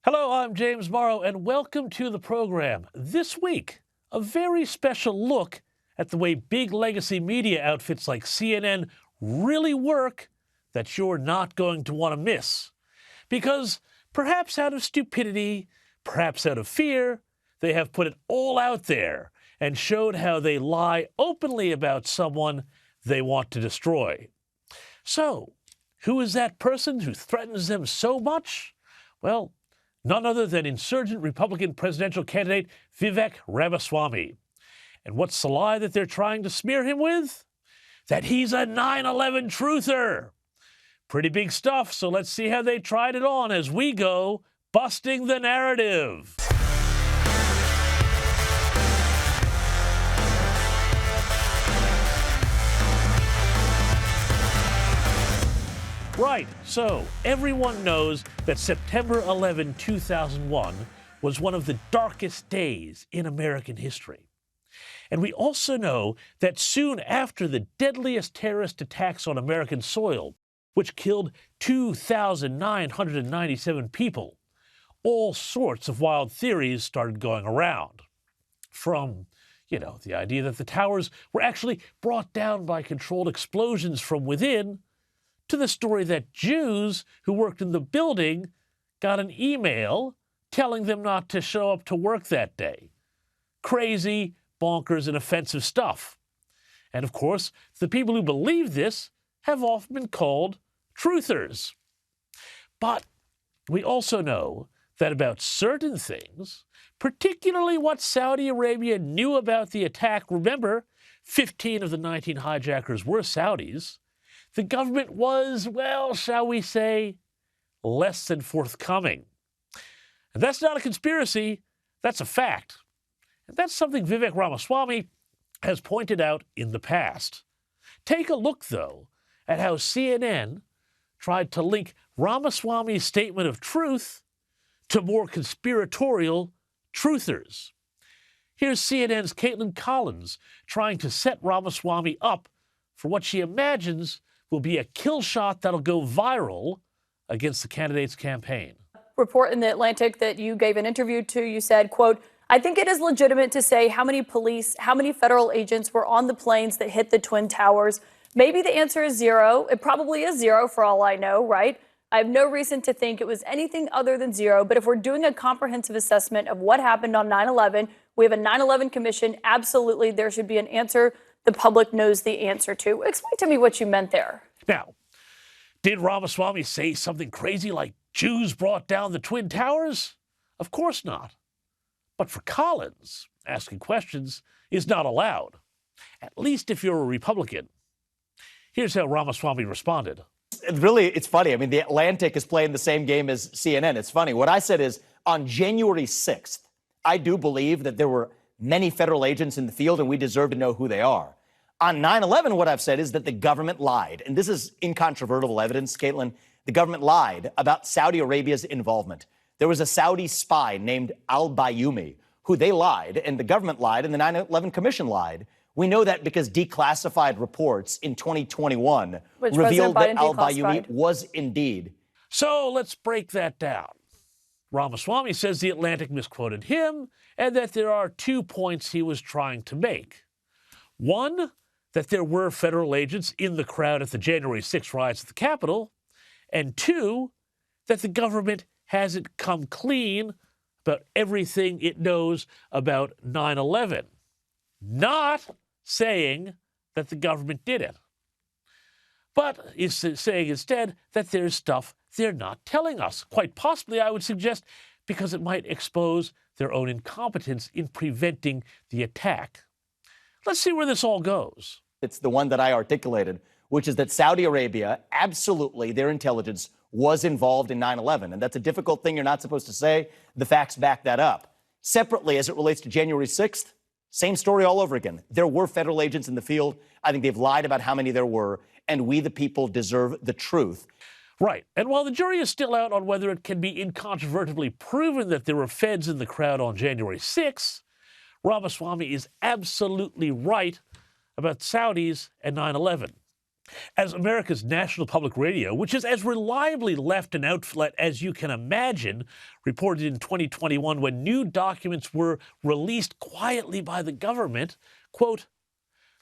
Hello, I'm James Morrow, and welcome to the program. This week, a very special look at the way big legacy media outfits like CNN really work that you're not going to want to miss. Because perhaps out of stupidity, perhaps out of fear, they have put it all out there and showed how they lie openly about someone they want to destroy. So, who is that person who threatens them so much? Well, none other than insurgent Republican presidential candidate Vivek Ramaswamy. And what's the lie that they're trying to smear him with? That he's a 9/11 truther. Pretty big stuff, so let's see how they tried it on as we go busting the narrative. Right, so everyone knows that September 11, 2001 was one of the darkest days in American history. And we also know that soon after the deadliest terrorist attacks on American soil, which killed 2,997 people, all sorts of wild theories started going around. From, the idea that the towers were actually brought down by controlled explosions from within, to the story that Jews who worked in the building got an email telling them not to show up to work that day. Crazy, bonkers, and offensive stuff. And of course, the people who believe this have often been called truthers. But we also know that about certain things, particularly what Saudi Arabia knew about the attack, remember, 15 of the 19 hijackers were Saudis, the government was, well, shall we say, less than forthcoming. And that's not a conspiracy, that's a fact. And that's something Vivek Ramaswamy has pointed out in the past. Take a look, though, at how CNN tried to link Ramaswamy's statement of truth to more conspiratorial truthers. Here's CNN's Caitlin Collins trying to set Ramaswamy up for what she imagines will be a kill shot that'll go viral against the candidate's campaign. Report in The Atlantic that you gave an interview to, you said, quote, "I think it is legitimate to say how many federal agents were on the planes that hit the Twin Towers. Maybe the answer is zero. It probably is zero for all I know, right? I have no reason to think it was anything other than zero. But if we're doing a comprehensive assessment of what happened on 9/11, we have a 9/11 commission. Absolutely, there should be an answer the public knows the answer to." Explain to me what you meant there. Now, did Ramaswamy say something crazy like Jews brought down the Twin Towers? Of course not. But for Collins, asking questions is not allowed, at least if you're a Republican. Here's how Ramaswamy responded. It's funny. I mean, The Atlantic is playing the same game as CNN. It's funny. What I said is, on January 6th, I do believe that there were many federal agents in the field, and we deserve to know who they are. On 9/11, what I've said is that the government lied. And this is incontrovertible evidence, Caitlin. The government lied about Saudi Arabia's involvement. There was a Saudi spy named al-Bayoumi who they lied, and the government lied, and the 9/11 Commission lied. We know that because declassified reports in 2021 revealed that al-Bayoumi was indeed. So let's break that down. Ramaswamy says The Atlantic misquoted him and that there are 2 points he was trying to make. One, that there were federal agents in the crowd at the January 6th riots at the Capitol. And two, that the government hasn't come clean about everything it knows about 9/11. Not saying that the government did it, but is saying instead that there's stuff they're not telling us. Quite possibly, I would suggest, because it might expose their own incompetence in preventing the attack. Let's see where this all goes. It's the one that I articulated, which is that Saudi Arabia, absolutely, their intelligence was involved in 9/11. And that's a difficult thing you're not supposed to say. The facts back that up. Separately, as it relates to January 6th, same story all over again. There were federal agents in the field. I think they've lied about how many there were, and we, the people, deserve the truth. Right. And while the jury is still out on whether it can be incontrovertibly proven that there were feds in the crowd on January 6th, Ramaswamy is absolutely right about Saudis and 9/11. As America's national public radio, which is as reliably left an outlet as you can imagine, reported in 2021 when new documents were released quietly by the government, quote,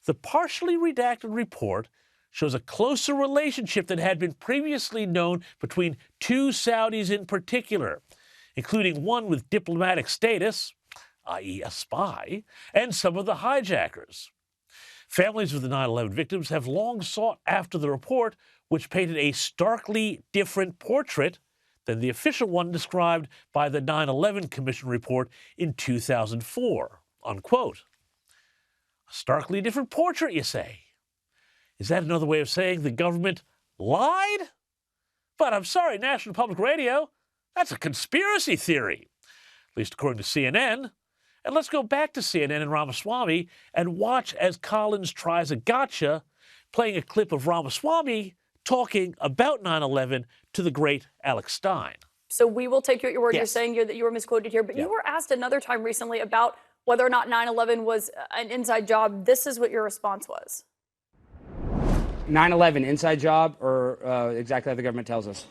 the partially redacted report shows a closer relationship than had been previously known between two Saudis in particular, including one with diplomatic status, i.e. a spy, and some of the hijackers. Families of the 9/11 victims have long sought after the report, which painted a starkly different portrait than the official one described by the 9/11 Commission report in 2004, unquote. A starkly different portrait, you say? Is that another way of saying the government lied? But I'm sorry, National Public Radio, that's a conspiracy theory, at least according to CNN. And let's go back to CNN and Ramaswamy and watch as Collins tries a gotcha, playing a clip of Ramaswamy talking about 9/11 to the great Alex Stein. So we will take you at your word. Yes. You're saying that you were misquoted here, but you were asked another time recently about whether or not 9/11 was an inside job. This is what your response was. 9/11 inside job or exactly how the government tells us?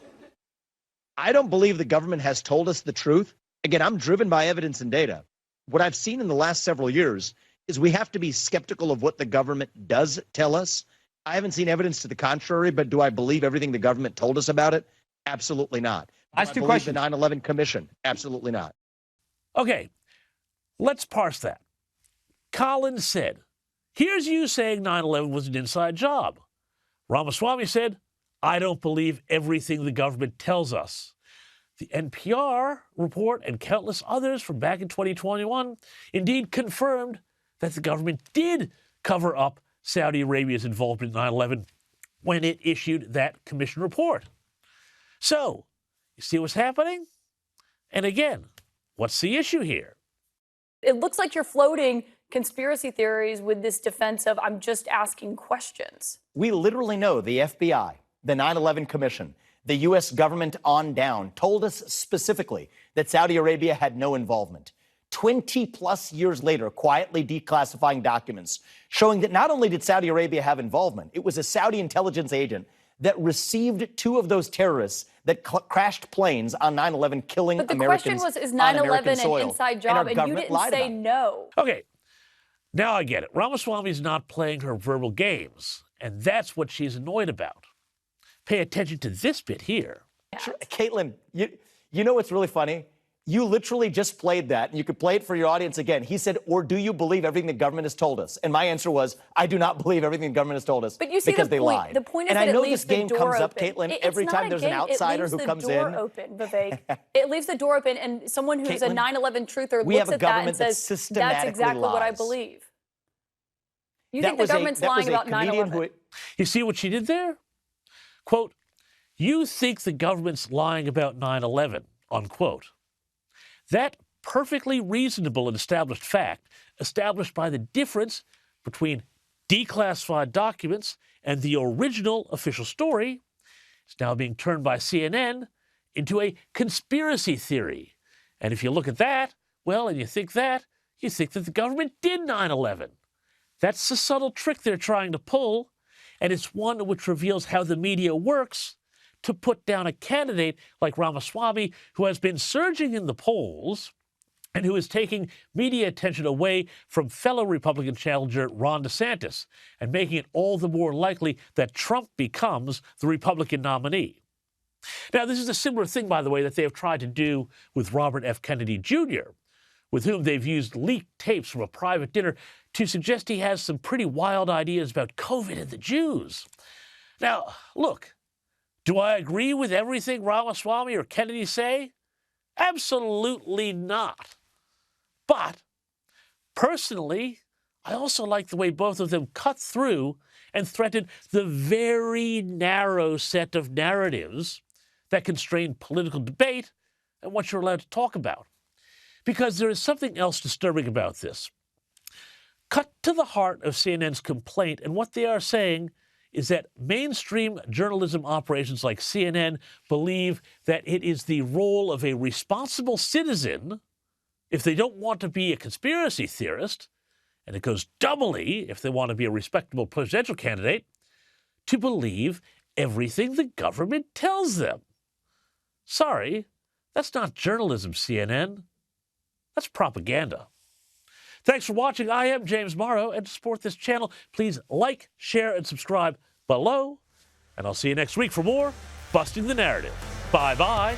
I don't believe the government has told us the truth. Again, I'm driven by evidence and data. What I've seen in the last several years is we have to be skeptical of what the government does tell us. I haven't seen evidence to the contrary, but do I believe everything the government told us about it? Absolutely not. Ask Do I two believe questions. the 9/11 Commission? Absolutely not. Okay, let's parse that. Collins said, here's you saying 9/11 was an inside job. Ramaswamy said, I don't believe everything the government tells us. The NPR report and countless others from back in 2021 indeed confirmed that the government did cover up Saudi Arabia's involvement in 9/11 when it issued that commission report. So, you see what's happening? And again, what's the issue here? It looks like you're floating conspiracy theories with this defense of I'm just asking questions. We literally know the FBI, the 9/11 Commission, the U.S. government on down told us specifically that Saudi Arabia had no involvement. 20 plus years later, quietly declassifying documents showing that not only did Saudi Arabia have involvement, it was a Saudi intelligence agent that received two of those terrorists that crashed planes on 9/11, killing But the Americans question was, is on 9/11 American an soil. inside And our job? And you government didn't lied say about it. no. Okay, now I get it. Ramaswamy's not playing her verbal games, and that's what she's annoyed about. Pay attention to this bit here. Sure. Caitlin, you know what's really funny? You literally just played that, and you could play it for your audience again. He said, or do you believe everything the government has told us? And my answer was, I do not believe everything the government has told us But you see because the they point. lied. The point is and that I it know leaves this game the door comes up, open. Caitlin, It's every not time a there's game. an outsider who comes It leaves the door in. open, Vivek. It leaves the door open, and someone who's a Caitlin, 9/11 truther we looks have a at that and government that says, that's systematically exactly what I lies. believe. You That think the was government's that lying was a about comedian 9/11? You see what she did there? Quote, you think the government's lying about 9/11, unquote. That perfectly reasonable and established fact, established by the difference between declassified documents and the original official story, is now being turned by CNN into a conspiracy theory. And if you look at that, well, and you think that the government did 9/11. That's the subtle trick they're trying to pull, and it's one which reveals how the media works to put down a candidate like Ramaswamy, who has been surging in the polls and who is taking media attention away from fellow Republican challenger Ron DeSantis and making it all the more likely that Trump becomes the Republican nominee. Now, this is a similar thing, by the way, that they have tried to do with Robert F. Kennedy Jr., with whom they've used leaked tapes from a private dinner to suggest he has some pretty wild ideas about COVID and the Jews. Now, look, do I agree with everything Ramaswamy or Kennedy say? Absolutely not. But personally, I also like the way both of them cut through and threatened the very narrow set of narratives that constrain political debate and what you're allowed to talk about. Because there is something else disturbing about this. Cut to the heart of CNN's complaint, and what they are saying is that mainstream journalism operations like CNN believe that it is the role of a responsible citizen, if they don't want to be a conspiracy theorist, and it goes doubly if they want to be a respectable presidential candidate, to believe everything the government tells them. Sorry, that's not journalism, CNN. That's propaganda. Thanks for watching. I am James Morrow, and to support this channel, please like, share, and subscribe below. And I'll see you next week for more Busting the Narrative. Bye-bye.